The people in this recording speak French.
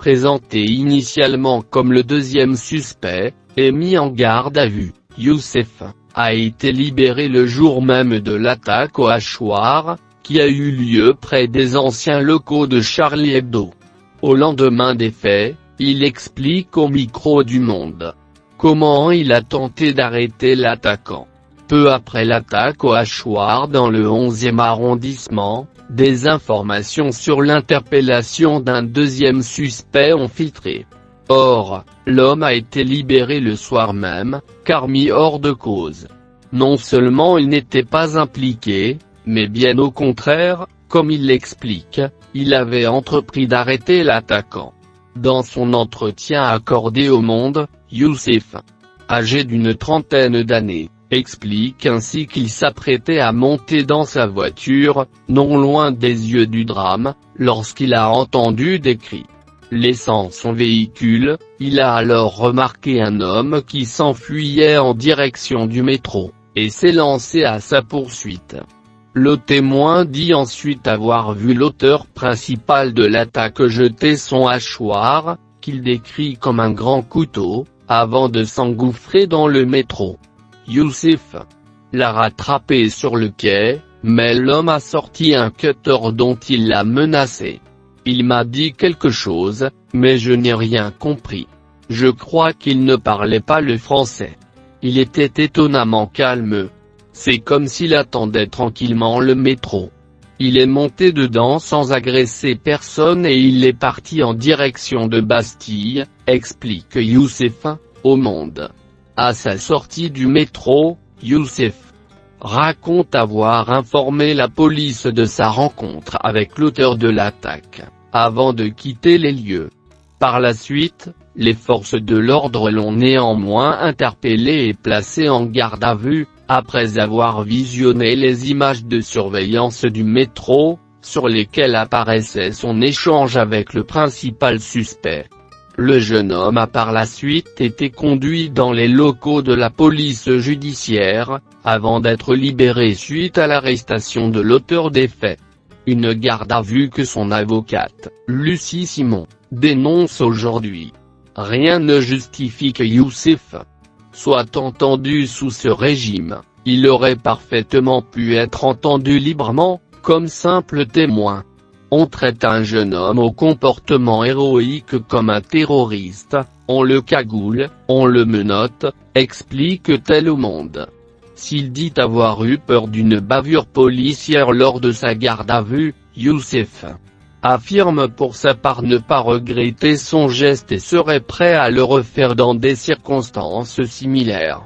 présenté initialement comme le deuxième suspect, et mis en garde à vue, Youssef a été libéré le jour même de l'attaque au hachoir, qui a eu lieu près des anciens locaux de Charlie Hebdo. Au lendemain des faits, il explique au micro du Monde comment il a tenté d'arrêter l'attaquant. Peu après l'attaque au hachoir dans le 11e arrondissement, des informations sur l'interpellation d'un deuxième suspect ont filtré. Or, l'homme a été libéré le soir même, car mis hors de cause. Non seulement il n'était pas impliqué, mais bien au contraire, comme il l'explique, il avait entrepris d'arrêter l'attaquant. Dans son entretien accordé au Monde, Youssef, âgé d'une trentaine d'années, explique ainsi qu'il s'apprêtait à monter dans sa voiture, non loin des lieux du drame, lorsqu'il a entendu des cris. Laissant son véhicule, il a alors remarqué un homme qui s'enfuyait en direction du métro, et s'est lancé à sa poursuite. Le témoin dit ensuite avoir vu l'auteur principal de l'attaque jeter son hachoir, qu'il décrit comme un grand couteau, avant de s'engouffrer dans le métro. Youssef l'a rattrapé sur le quai, mais l'homme a sorti un cutter dont il l'a menacé. Il m'a dit quelque chose, mais je n'ai rien compris. Je crois qu'il ne parlait pas le français. Il était étonnamment calme. C'est comme s'il attendait tranquillement le métro. Il est monté dedans sans agresser personne et il est parti en direction de Bastille, explique Youssef au Monde. À sa sortie du métro, Youssef raconte avoir informé la police de sa rencontre avec l'auteur de l'attaque, avant de quitter les lieux. Par la suite, les forces de l'ordre l'ont néanmoins interpellé et placé en garde à vue, après avoir visionné les images de surveillance du métro, sur lesquelles apparaissait son échange avec le principal suspect. Le jeune homme a par la suite été conduit dans les locaux de la police judiciaire, avant d'être libéré suite à l'arrestation de l'auteur des faits. Une garde à vue que son avocate, Lucie Simon, dénonce aujourd'hui. Rien ne justifie que Youssef soit entendu sous ce régime, il aurait parfaitement pu être entendu librement, comme simple témoin. On traite un jeune homme au comportement héroïque comme un terroriste, on le cagoule, on le menotte, explique-t-elle au Monde. S'il dit avoir eu peur d'une bavure policière lors de sa garde à vue, Youssef affirme pour sa part ne pas regretter son geste et serait prêt à le refaire dans des circonstances similaires.